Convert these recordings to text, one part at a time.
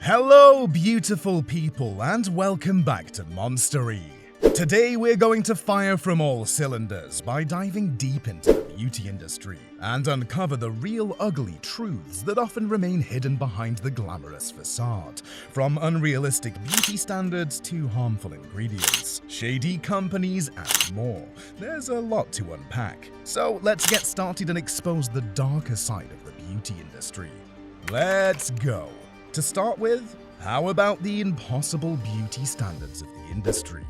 Hello, beautiful people, and welcome back to Monstery. Today we're going to fire from all cylinders by diving deep into the beauty industry and uncover the real ugly truths that often remain hidden behind the glamorous facade. From unrealistic beauty standards to harmful ingredients, shady companies, and more. There's a lot to unpack. So let's get started and expose the darker side of the beauty industry. Let's go. To start with, how about the impossible beauty standards of the industry?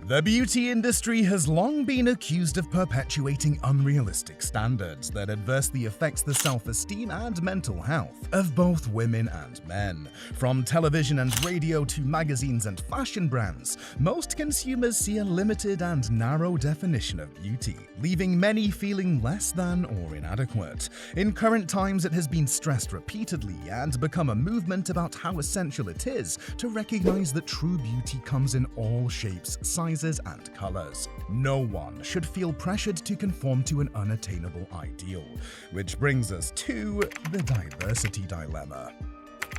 The beauty industry has long been accused of perpetuating unrealistic standards that adversely affects the self-esteem and mental health of both women and men. From television and radio to magazines and fashion brands, most consumers see a limited and narrow definition of beauty, leaving many feeling less than or inadequate. In current times, it has been stressed repeatedly and become a movement about how essential it is to recognize that true beauty comes in all shapes, sizes, and colors. No one should feel pressured to conform to an unattainable ideal, which brings us to the diversity dilemma.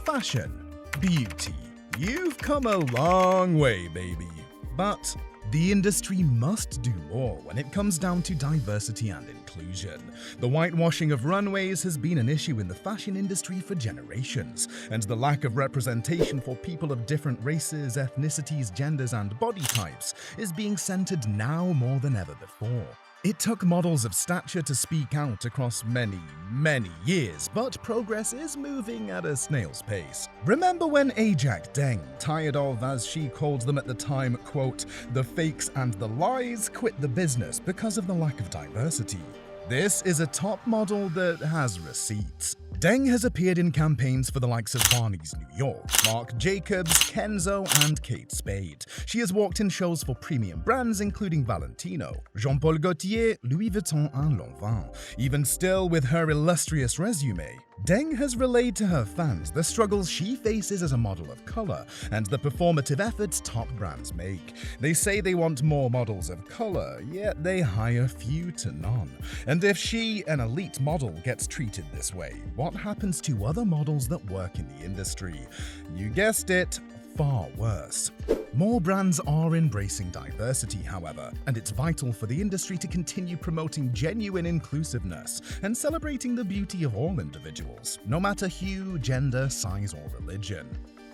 Fashion, beauty. You've come a long way, baby. But the industry must do more when it comes down to diversity and inclusion. The whitewashing of runways has been an issue in the fashion industry for generations, and the lack of representation for people of different races, ethnicities, genders, and body types is being centered now more than ever before. It took models of stature to speak out across many years, but progress is moving at a snail's pace. Remember when Ajak Deng, tired of, as she called them at the time, quote, the fakes and the lies, quit the business because of the lack of diversity? This is a top model that has receipts. Deng has appeared in campaigns for the likes of Barney's New York, Marc Jacobs, Kenzo, and Kate Spade. She has walked in shows for premium brands including Valentino, Jean-Paul Gaultier, Louis Vuitton, and Lanvin. Even still, with her illustrious resume, Deng has relayed to her fans the struggles she faces as a model of color and the performative efforts top brands make. They say they want more models of color, yet they hire few to none. And if she, an elite model, gets treated this way, what happens to other models that work in the industry? You guessed it, far worse. More brands are embracing diversity, however, and it's vital for the industry to continue promoting genuine inclusiveness and celebrating the beauty of all individuals, no matter hue, gender, size, or religion.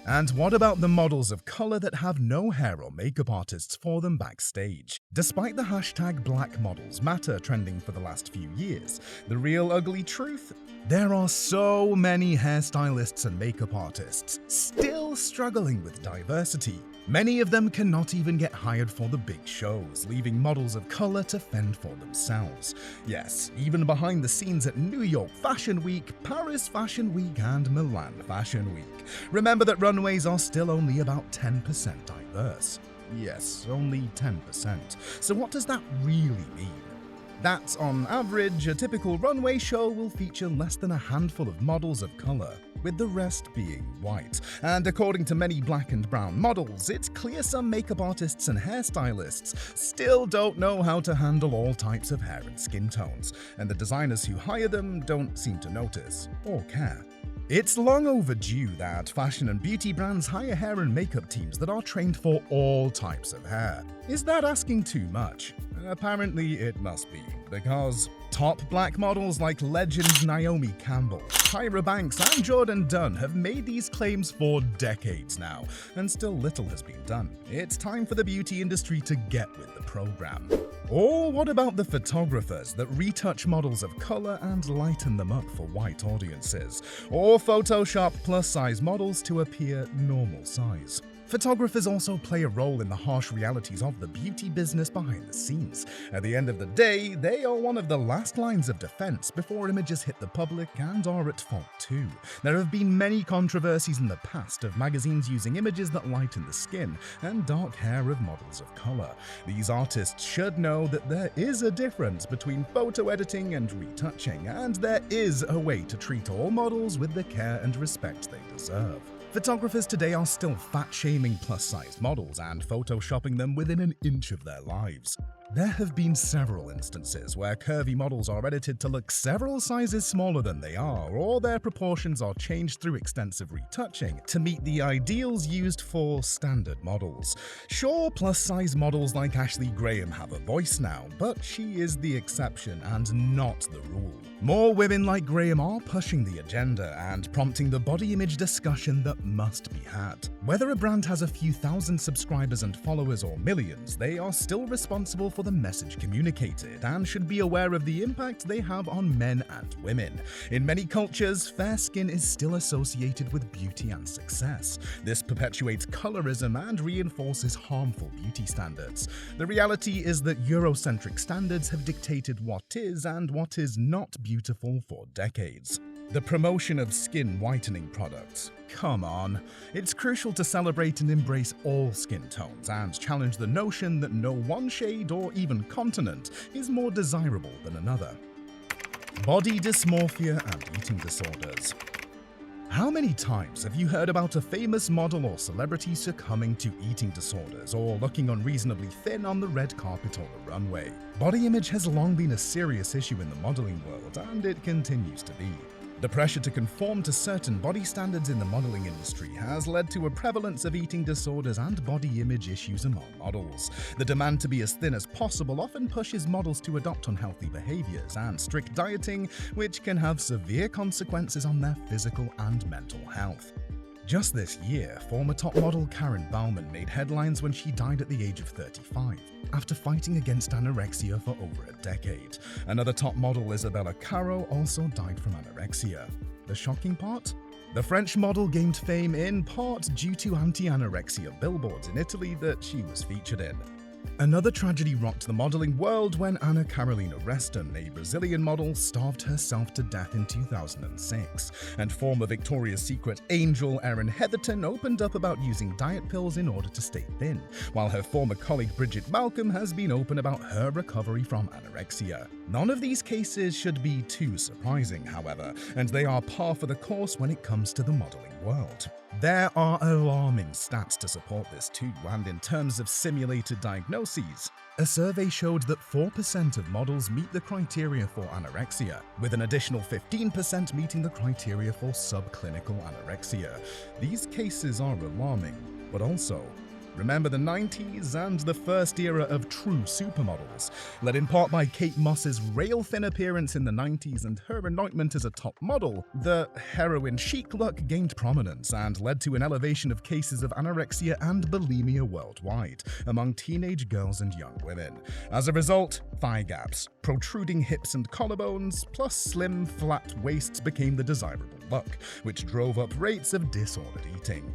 And what about the models of color that have no hair or makeup artists for them backstage? Despite the hashtag Black Models Matter trending for the last few years, the real ugly truth? There are so many hairstylists and makeup artists still struggling with diversity. Many of them cannot even get hired for the big shows, leaving models of color to fend for themselves. Yes, even behind the scenes at New York Fashion Week, Paris Fashion Week, and Milan Fashion Week. Remember that runways are still only about 10% diverse. Yes, only 10%. So what does that really mean? That, on average, a typical runway show will feature less than a handful of models of color, with the rest being white. And according to many black and brown models, it's clear some makeup artists and hairstylists still don't know how to handle all types of hair and skin tones, and the designers who hire them don't seem to notice or care. It's long overdue that fashion and beauty brands hire hair and makeup teams that are trained for all types of hair. Is that asking too much? Apparently it must be, because top black models like legends Naomi Campbell, Tyra Banks, and Jordan Dunn have made these claims for decades now, and still little has been done. It's time for the beauty industry to get with the program. Or what about the photographers that retouch models of color and lighten them up for white audiences? Or Photoshop plus-size models to appear normal size? Photographers also play a role in the harsh realities of the beauty business behind the scenes. At the end of the day, they are one of the last lines of defense before images hit the public and are at fault too. There have been many controversies in the past of magazines using images that lighten the skin and dark hair of models of color. These artists should know that there is a difference between photo editing and retouching, and there is a way to treat all models with the care and respect they deserve. Photographers today are still fat-shaming plus-sized models and photoshopping them within an inch of their lives. There have been several instances where curvy models are edited to look several sizes smaller than they are, or their proportions are changed through extensive retouching to meet the ideals used for standard models. Sure, plus-size models like Ashley Graham have a voice now, but she is the exception and not the rule. More women like Graham are pushing the agenda and prompting the body image discussion that must be had. Whether a brand has a few thousand subscribers and followers or millions, they are still responsible for the message communicated and should be aware of the impact they have on men and women. In many cultures, fair skin is still associated with beauty and success. This perpetuates colorism and reinforces harmful beauty standards. The reality is that Eurocentric standards have dictated what is and what is not beautiful for decades. The promotion of skin whitening products. Come on. It's crucial to celebrate and embrace all skin tones and challenge the notion that no one shade or even continent is more desirable than another. Body dysmorphia and eating disorders. How many times have you heard about a famous model or celebrity succumbing to eating disorders or looking unreasonably thin on the red carpet or the runway? Body image has long been a serious issue in the modeling world, and it continues to be. The pressure to conform to certain body standards in the modeling industry has led to a prevalence of eating disorders and body image issues among models. The demand to be as thin as possible often pushes models to adopt unhealthy behaviors and strict dieting, which can have severe consequences on their physical and mental health. Just this year, former top model Karen Bauman made headlines when she died at the age of 35, after fighting against anorexia for over a decade. Another top model, Isabella Caro, also died from anorexia. The shocking part? The French model gained fame in part due to anti-anorexia billboards in Italy that she was featured in. Another tragedy rocked the modeling world when Ana Carolina Reston, a Brazilian model, starved herself to death in 2006, and former Victoria's Secret angel Erin Heatherton opened up about using diet pills in order to stay thin, while her former colleague Bridget Malcolm has been open about her recovery from anorexia. None of these cases should be too surprising, however, and they are par for the course when it comes to the modeling world. There are alarming stats to support this too, and in terms of simulated diagnoses, a survey showed that 4% of models meet the criteria for anorexia, with an additional 15% meeting the criteria for subclinical anorexia. These cases are alarming, but also remember the 90s and the first era of true supermodels, led in part by Kate Moss's rail-thin appearance in the 90s and her anointment as a top model. The heroin chic look gained prominence and led to an elevation of cases of anorexia and bulimia worldwide among teenage girls and young women. As a result, thigh gaps, protruding hips and collarbones, plus slim, flat waists became the desirable look, which drove up rates of disordered eating.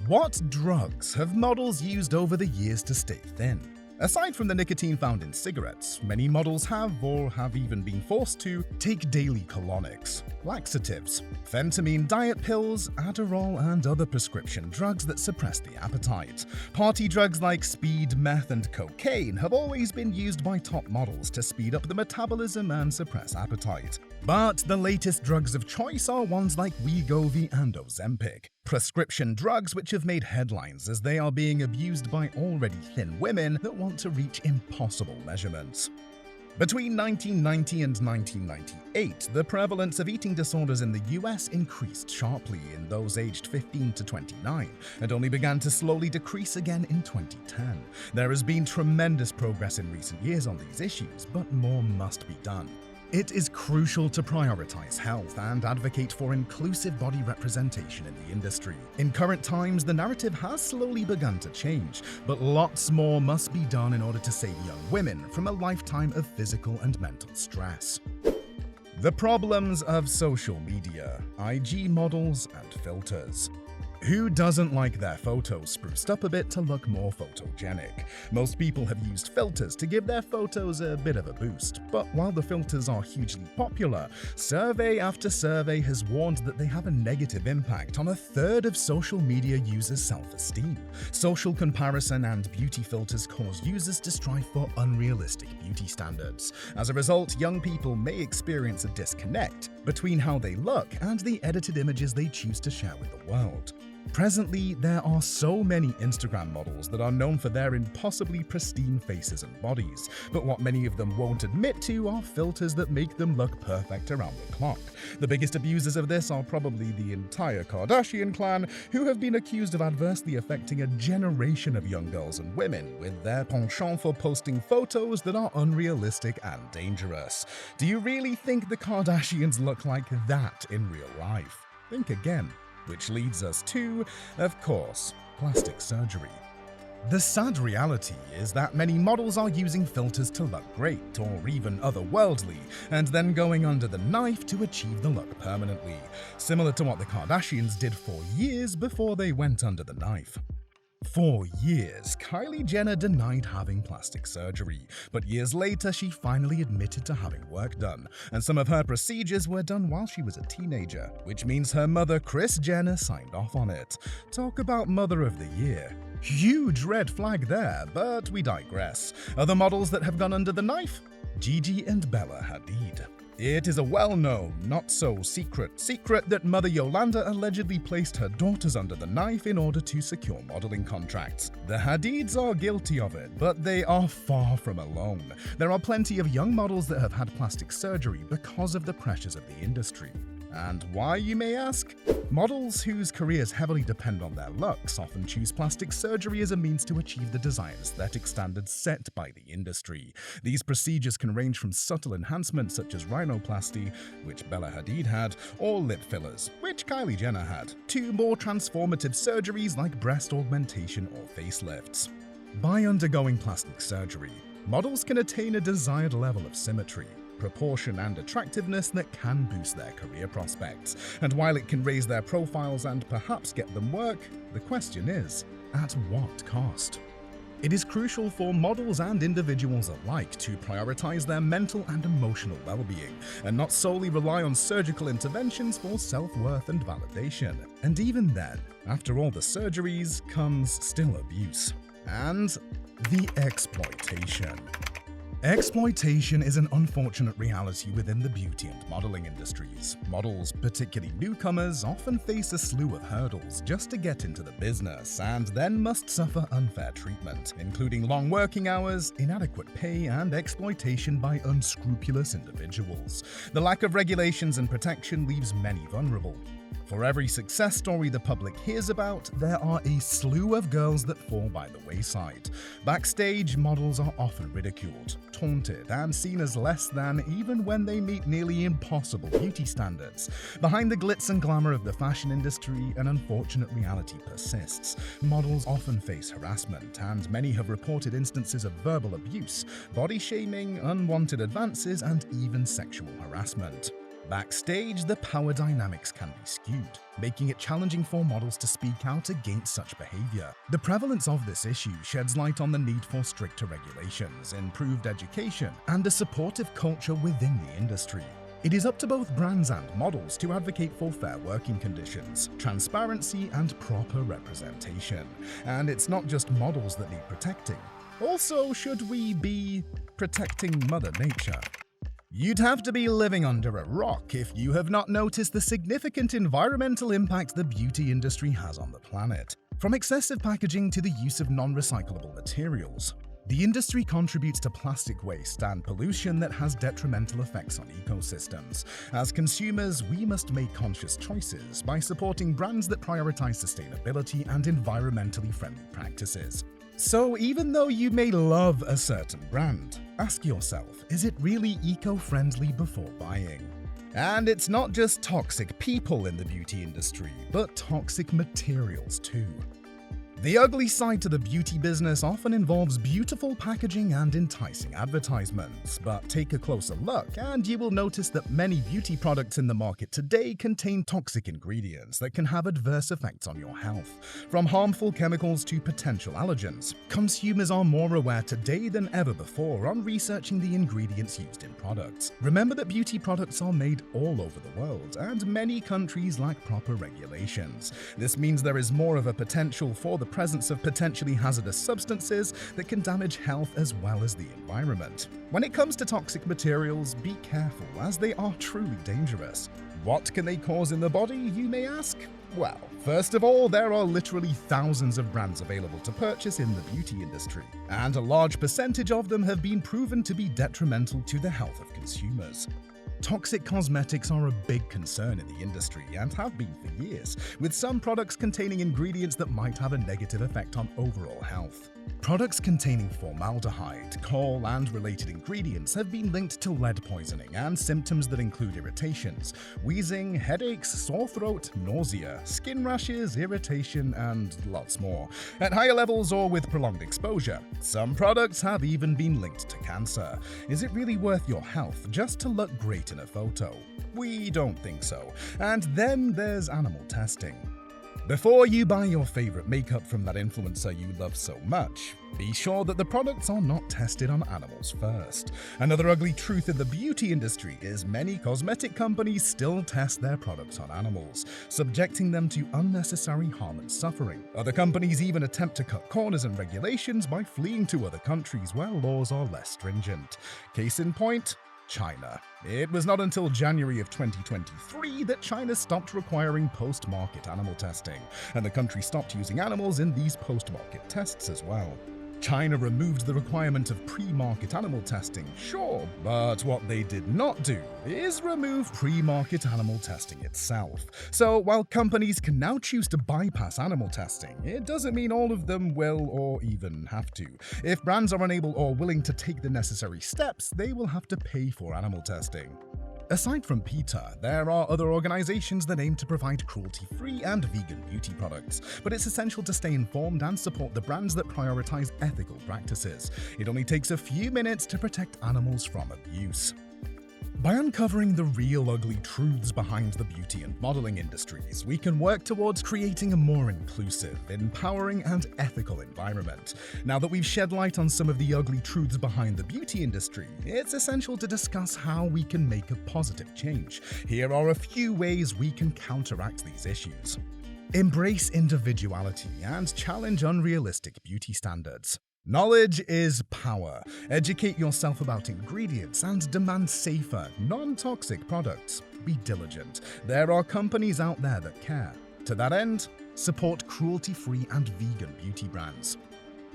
What drugs have models used over the years to stay thin? Aside from the nicotine found in cigarettes, many models have, or have even been forced to, take daily colonics, laxatives, phentermine diet pills, Adderall, and other prescription drugs that suppress the appetite. Party drugs like speed, meth, and cocaine have always been used by top models to speed up the metabolism and suppress appetite. But the latest drugs of choice are ones like Wegovy and Ozempic, prescription drugs which have made headlines as they are being abused by already thin women that want to reach impossible measurements. Between 1990 and 1998, the prevalence of eating disorders in the US increased sharply in those aged 15 to 29, and only began to slowly decrease again in 2010. There has been tremendous progress in recent years on these issues, but more must be done. It is crucial to prioritize health and advocate for inclusive body representation in the industry. In current times, the narrative has slowly begun to change, but lots more must be done in order to save young women from a lifetime of physical and mental stress. The problems of social media, IG models, and filters. Who doesn't like their photos spruced up a bit to look more photogenic? Most people have used filters to give their photos a bit of a boost, but while the filters are hugely popular, survey after survey has warned that they have a negative impact on a third of social media users' self-esteem. Social comparison and beauty filters cause users to strive for unrealistic beauty standards. As a result, young people may experience a disconnect between how they look and the edited images they choose to share with the world. Presently, there are so many Instagram models that are known for their impossibly pristine faces and bodies, but what many of them won't admit to are filters that make them look perfect around the clock. The biggest abusers of this are probably the entire Kardashian clan, who have been accused of adversely affecting a generation of young girls and women with their penchant for posting photos that are unrealistic and dangerous. Do you really think the Kardashians look like that in real life? Think again. Which leads us to, of course, plastic surgery. The sad reality is that many models are using filters to look great or even otherworldly, and then going under the knife to achieve the look permanently, similar to what the Kardashians did for years before they went under the knife. For years, Kylie Jenner denied having plastic surgery, but years later she finally admitted to having work done, and some of her procedures were done while she was a teenager, which means her mother Kris Jenner signed off on it. Talk about Mother of the Year. Huge red flag there, but we digress. Other models that have gone under the knife? Gigi and Bella Hadid. It is a well-known, not-so-secret secret that Mother Yolanda allegedly placed her daughters under the knife in order to secure modeling contracts. The Hadids are guilty of it, but they are far from alone. There are plenty of young models that have had plastic surgery because of the pressures of the industry. And why, you may ask? Models whose careers heavily depend on their looks often choose plastic surgery as a means to achieve the desired aesthetic standards set by the industry. These procedures can range from subtle enhancements such as rhinoplasty, which Bella Hadid had, or lip fillers, which Kylie Jenner had, to more transformative surgeries like breast augmentation or facelifts. By undergoing plastic surgery, models can attain a desired level of symmetry, proportion and attractiveness that can boost their career prospects. And while it can raise their profiles and perhaps get them work, the question is, at what cost? It is crucial for models and individuals alike to prioritize their mental and emotional well-being, and not solely rely on surgical interventions for self-worth and validation. And even then, after all the surgeries comes still abuse. And the exploitation. Exploitation is an unfortunate reality within the beauty and modeling industries. Models, particularly newcomers, often face a slew of hurdles just to get into the business and then must suffer unfair treatment, including long working hours, inadequate pay, and exploitation by unscrupulous individuals. The lack of regulations and protection leaves many vulnerable. For every success story the public hears about, there are a slew of girls that fall by the wayside. Backstage, models are often ridiculed, taunted, and seen as less than even when they meet nearly impossible beauty standards. Behind the glitz and glamour of the fashion industry, an unfortunate reality persists. Models often face harassment, and many have reported instances of verbal abuse, body shaming, unwanted advances, and even sexual harassment. Backstage, the power dynamics can be skewed, making it challenging for models to speak out against such behavior. The prevalence of this issue sheds light on the need for stricter regulations, improved education, and a supportive culture within the industry. It is up to both brands and models to advocate for fair working conditions, transparency, and proper representation. And it's not just models that need protecting. Also, should we be protecting Mother Nature? You'd have to be living under a rock if you have not noticed the significant environmental impact the beauty industry has on the planet. From excessive packaging to the use of non-recyclable materials, the industry contributes to plastic waste and pollution that has detrimental effects on ecosystems. As consumers, we must make conscious choices by supporting brands that prioritize sustainability and environmentally friendly practices. So even though you may love a certain brand, ask yourself, is it really eco-friendly before buying? And it's not just toxic people in the beauty industry, but toxic materials too. The ugly side to the beauty business often involves beautiful packaging and enticing advertisements, but take a closer look and you will notice that many beauty products in the market today contain toxic ingredients that can have adverse effects on your health. From harmful chemicals to potential allergens, consumers are more aware today than ever before on researching the ingredients used in products. Remember that beauty products are made all over the world, and many countries lack proper regulations. This means there is more of a potential for the presence of potentially hazardous substances that can damage health as well as the environment. When it comes to toxic materials, be careful as they are truly dangerous. What can they cause in the body, you may ask? Well, First of all, there are literally thousands of brands available to purchase in the beauty industry, and a large percentage of them have been proven to be detrimental to the health of consumers. Toxic cosmetics are a big concern in the industry and have been for years, with some products containing ingredients that might have a negative effect on overall health. Products containing formaldehyde, coal, and related ingredients have been linked to lead poisoning and symptoms that include irritations, wheezing, headaches, sore throat, nausea, skin rashes, irritation, and lots more. At higher levels or with prolonged exposure, some products have even been linked to cancer. Is it really worth your health just to look great in a photo? We don't think so. And then there's animal testing. Before you buy your favorite makeup from that influencer you love so much, be sure that the products are not tested on animals first. Another ugly truth in the beauty industry is many cosmetic companies still test their products on animals, subjecting them to unnecessary harm and suffering. Other companies even attempt to cut corners and regulations by fleeing to other countries where laws are less stringent. Case in point, China. It was not until January of 2023 that China stopped requiring post-market animal testing, and the country stopped using animals in these post-market tests as well. China removed the requirement of pre-market animal testing, sure, but what they did not do is remove pre-market animal testing itself. So while companies can now choose to bypass animal testing, it doesn't mean all of them will or even have to. If brands are unable or willing to take the necessary steps, they will have to pay for animal testing. Aside from PETA, there are other organizations that aim to provide cruelty-free and vegan beauty products, but it's essential to stay informed and support the brands that prioritize ethical practices. It only takes a few minutes to protect animals from abuse. By uncovering the real ugly truths behind the beauty and modeling industries, we can work towards creating a more inclusive, empowering, and ethical environment. Now that we've shed light on some of the ugly truths behind the beauty industry, it's essential to discuss how we can make a positive change. Here are a few ways we can counteract these issues. Embrace individuality and challenge unrealistic beauty standards. Knowledge is power. Educate yourself about ingredients and demand safer, non-toxic products. Be diligent. There are companies out there that care. To that end, support cruelty-free and vegan beauty brands.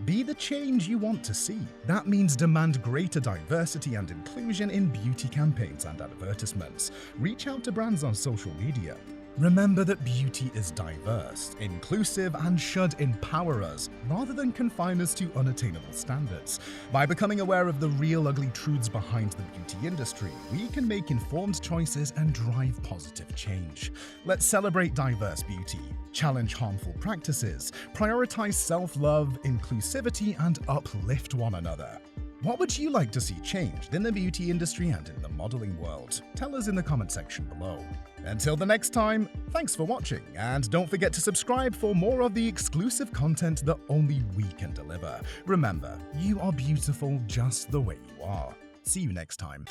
Be the change you want to see. That means demand greater diversity and inclusion in beauty campaigns and advertisements. Reach out to brands on social media. Remember that beauty is diverse, inclusive, and should empower us rather than confine us to unattainable standards. By becoming aware of the real ugly truths behind the beauty industry, we can make informed choices and drive positive change. Let's celebrate diverse beauty, challenge harmful practices, prioritize self-love, inclusivity, and uplift one another. What would you like to see changed in the beauty industry and in the modeling world? Tell us in the comment section below. Until the next time, thanks for watching, and don't forget to subscribe for more of the exclusive content that only we can deliver. Remember, you are beautiful just the way you are. See you next time.